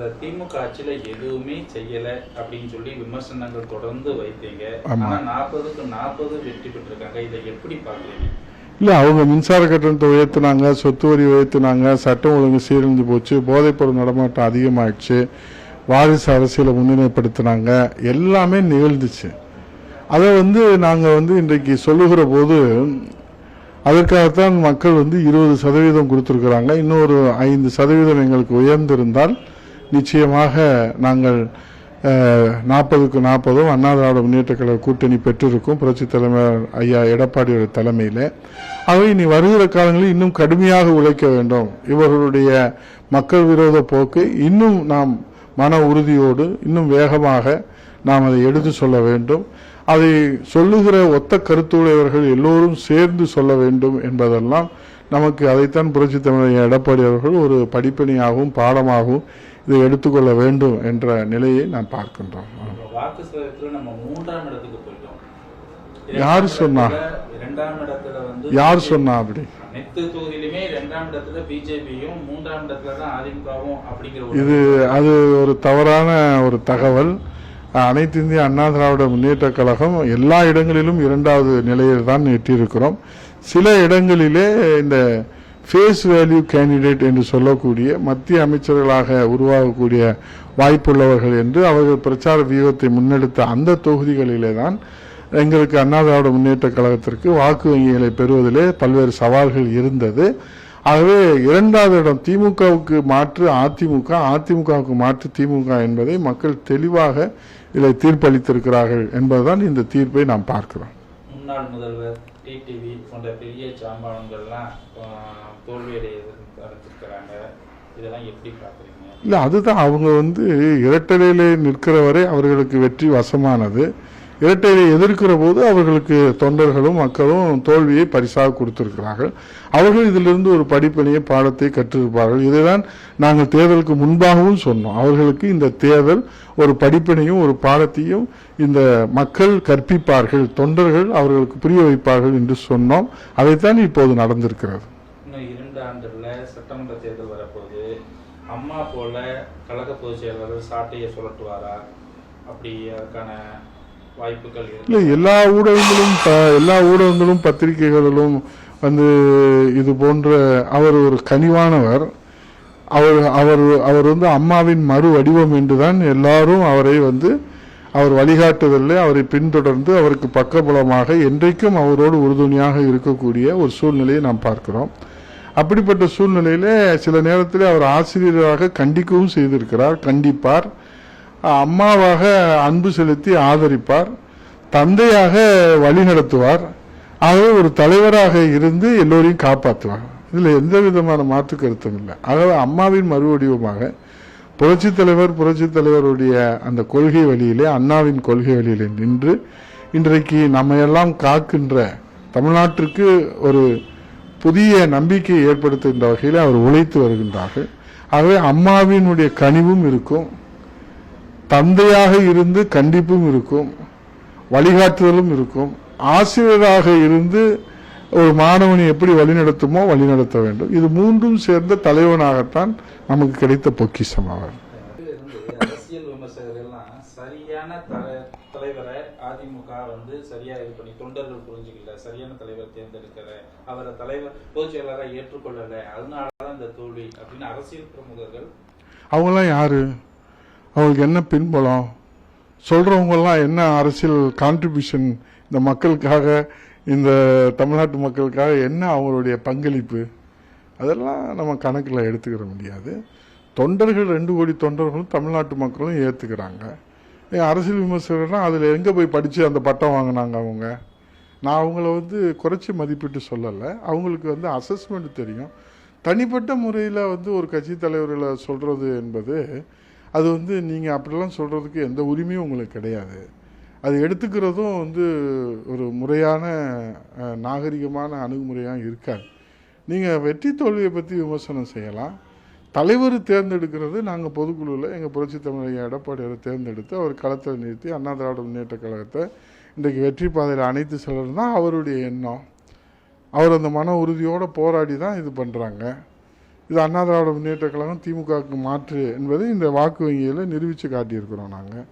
அந்த திமுக ஆட்சியில எதுவுமே செய்யல அப்படின்னு சொல்லி விமர்சனங்கள் தொடர்ந்து வைத்தீங்க. ஆனா 40க்கு 40 வெற்றி பெற்றிருக்காங்க. இதை எப்படி பாக்குறீங்க? இல்லை, அவங்க மின்சார கட்டணத்தை உயர்த்தினாங்க, சொத்து வரி உயர்த்தினாங்க, சட்டம் ஒழுங்கு சீரழிஞ்சு போச்சு, போதைப்பொருள் நடமாட்டம் அதிகமாகிடுச்சு, வாரிசு அரசியலை முன்னிலைப்படுத்தினாங்க, எல்லாமே நிகழ்ந்துச்சு. அதை நாங்கள் இன்றைக்கு சொல்லுகிற போது அதற்காகத்தான் மக்கள் 20% கொடுத்துருக்குறாங்க. இன்னொரு 5% எங்களுக்கு உயர்ந்திருந்தால் நிச்சயமாக நாங்கள் 40க்கு 40 அண்ணா திராவிட முன்னேற்ற கழக கூட்டணி பெற்றிருக்கும் புரட்சித் தலைவர் ஐயா எடப்பாடியோட தலைமையில். அவை இனி வருகிற காலங்களில் இன்னும் கடுமையாக உழைக்க வேண்டும். இவர்களுடைய மக்கள் விரோத போக்கு இன்னும் நாம் மன உறுதியோடு இன்னும் வேகமாக நாம் அதை எடுத்து சொல்ல வேண்டும். அதை சொல்லுகிற ஒத்த கருத்துடையவர்கள் எல்லோரும் சேர்ந்து சொல்ல வேண்டும் என்பதெல்லாம் நமக்கு அதைத்தான் புரட்சித் தலைவர் எடப்பாடி அவர்கள் ஒரு படிப்பணியாகவும் பாடமாகவும் இதை எடுத்துக்கொள்ள வேண்டும் என்ற நிலையை நான் பார்க்கின்றோம். யார் சொன்னா? யார் சொன்னா அப்படி? இது அது ஒரு தவறான ஒரு தகவல். அனைத்து இந்திய அண்ணா திராவிட முன்னேற்ற கழகம் எல்லா இடங்களிலும் 2வது நிலையில் தான் எட்டியிருக்கிறோம். சில இடங்களிலே இந்த ஃபேஸ் வேல்யூ கேண்டிடேட் என்று சொல்லக்கூடிய மத்திய அமைச்சர்களாக உருவாகக்கூடிய வாய்ப்புள்ளவர்கள் என்று அவர்கள் பிரச்சார வியூகத்தை முன்னெடுத்த அந்த தொகுதிகளிலே தான் எங்களுக்கு அண்ணா திராவிட முன்னேற்ற கழகத்திற்கு வாக்கு வங்கிகளை பெறுவதிலே பல்வேறு சவால்கள் இருந்தது. ஆகவே 2வது இடம் திமுகவுக்கு மாற்று அதிமுக, அதிமுகவுக்கு மாற்று திமுக என்பதை மக்கள் தெளிவாக இதில் தீர்ப்பளித்திருக்கிறார்கள் என்பதுதான் இந்த தீர்ப்பை நாம் பார்க்கிறோம். முன்னாள் முதல்வர் டிடிவி போன்ற பெரிய சாம்பாளங்கள்லாம் தோல்வியடைந்திருக்கிறாங்க. இதெல்லாம் எப்படி பார்க்குறீங்க? இல்லை, அதுதான் அவங்க இரட்டையிலே நிற்கிற வரை அவர்களுக்கு வெற்றி வசமானது. இரட்டையை எதிர்க்கிற போது அவர்களுக்கு தொண்டர்களும் மக்களும் தோல்வியை பரிசாக கொடுத்திருக்கிறார்கள். அவர்கள் இதிலிருந்து ஒரு படிப்பணியை பாடத்தை கற்றிருப்பார்கள். இதைதான் நாங்கள் தேர்தலுக்கு முன்பாகவும் சொன்னோம். அவர்களுக்கு இந்த தேர்தல் ஒரு படிப்பனையும் ஒரு பாடத்தையும் இந்த மக்கள் கற்பிப்பார்கள், தொண்டர்கள் அவர்களுக்கு புரிய வைப்பார்கள் என்று சொன்னோம். அதைத்தான் இப்போது நடந்திருக்கிறது. இன்னும் 2 ஆண்டுல சட்டமன்ற தேர்தல் வரப்போது அம்மா போல கழக பொதுச் செயலாளர் சாட்டையை சுழட்டுவாரா? அப்படி அதுக்கான இல்லை, எல்லா ஊடகங்களும் பத்திரிகைகளிலும் இது போன்ற அவர் ஒரு கனிவானவர். அவர் அம்மாவின் மறு வடிவம் என்றுதான் எல்லாரும் அவரை அவர் வழிகாட்டுதலே அவரை பின்தொடர்ந்து அவருக்கு பக்கபலமாக என்றைக்கும் அவரோடு உறுதுணையாக இருக்கக்கூடிய ஒரு சூழ்நிலையை நாம் பார்க்கிறோம். அப்படிப்பட்ட சூழ்நிலையிலே சில நேரத்தில் அவர் ஆசிரியராக கண்டிக்கவும் செய்திருக்கிறார், கண்டிப்பார். அம்மாவாக அன்பு செலுத்தி ஆதரிப்பார், தந்தையாக வழி நடத்துவார். ஆகவே ஒரு தலைவராக இருந்து எல்லோரையும் காப்பாற்றுவார். இதில் எந்த விதமான மாற்று கருத்தும் இல்லை. ஆகவே அம்மாவின் மறுவடிவமாக புரட்சித் தலைவருடைய அந்த கொள்கை வழியிலே, அண்ணாவின் கொள்கை வழியிலே நின்று இன்றைக்கு நம்மையெல்லாம் காக்கின்ற தமிழ்நாட்டிற்கு ஒரு புதிய நம்பிக்கையை ஏற்படுத்துகின்ற வகையில் அவர் உழைத்து வருகின்றார்கள். ஆகவே அம்மாவினுடைய கனிவும் இருக்கும், தந்தையாக இருந்து கண்டிப்பும் இருக்கும், வழிகாட்டுதலும் இருக்கும், ஆசிரியராக இருந்து ஒரு மாணவனை எப்படி வழிநடத்துமோ வழிநடத்த வேண்டும். இது 3ம் சேர்ந்த தலைவனாகத்தான் நமக்கு கிடைத்த பொக்கிஷம் அவர். அரசியல் விமர்சகர்கள் எல்லாம் சரியான தலைவரை அதிமுக சரியா இது பண்ணி தொண்டர்கள் புரிஞ்சுக்கல, சரியான தலைவர் தேர்ந்தெடுக்கிற அவரை தலைவர் பொதுச் செயலாளராக ஏற்றுக்கொள்ளல, அதனாலதான் இந்த தோல்வி அப்படின்னு அரசியல் பிரமுகர்கள். அவங்களாம் யாரு? அவங்களுக்கு என்ன பின்பலம்? சொல்றவங்கெல்லாம் என்ன அரசியல் கான்ட்ரிபியூஷன்? இந்த மக்களுக்காக, இந்த தமிழ்நாட்டு மக்களுக்காக என்ன அவங்களுடைய பங்களிப்பு? அதெல்லாம் நம்ம கணக்கில் எடுத்துக்கிற முடியாது. தொண்டர்கள் 2 கோடி தொண்டர்களும் தமிழ்நாட்டு மக்களும் ஏற்றுக்கிறாங்க. அரசியல் விமர்சகர்கள்லாம் அதில் எங்கே போய் படித்து அந்த பட்டம் வாங்கினாங்க அவங்க? நான் அவங்கள குறைச்சி மதிப்பிட்டு சொல்லலை. அவங்களுக்கு அசஸ்மெண்ட் தெரியும். தனிப்பட்ட முறையில் ஒரு கட்சி தலைவர்களை சொல்கிறது என்பது அது நீங்கள் அப்படிலாம் சொல்கிறதுக்கு எந்த உரிமையும் உங்களுக்கு கிடையாது. அது எடுத்துக்கிறதும் ஒரு முறையான நாகரிகமான அணுகுமுறையாக இருக்காது. நீங்கள் வெற்றி தோல்வியை பற்றி விமர்சனம் செய்யலாம். தலைவர் தேர்ந்தெடுக்கிறது நாங்கள் பொதுக்குழுவில் எங்கள் புரட்சித் தமிழக எடப்பாடியாரை தேர்ந்தெடுத்து அவர் களத்தில் நிறுத்தி அண்ணா திராவிட முன்னேற்ற கழகத்தை இன்றைக்கு வெற்றி பாதையில் அனைத்து செல்வது தான் அவருடைய எண்ணம். அவர் அந்த மன உறுதியோடு போராடி தான் இது பண்ணுறாங்க. இது அண்ணா திராவிட முன்னேற்ற கழகம் திமுகவுக்கு மாற்று என்பதை இந்த வாக்கு வங்கியில் நிரூபித்து காட்டியிருக்கிறோம் நாங்கள்.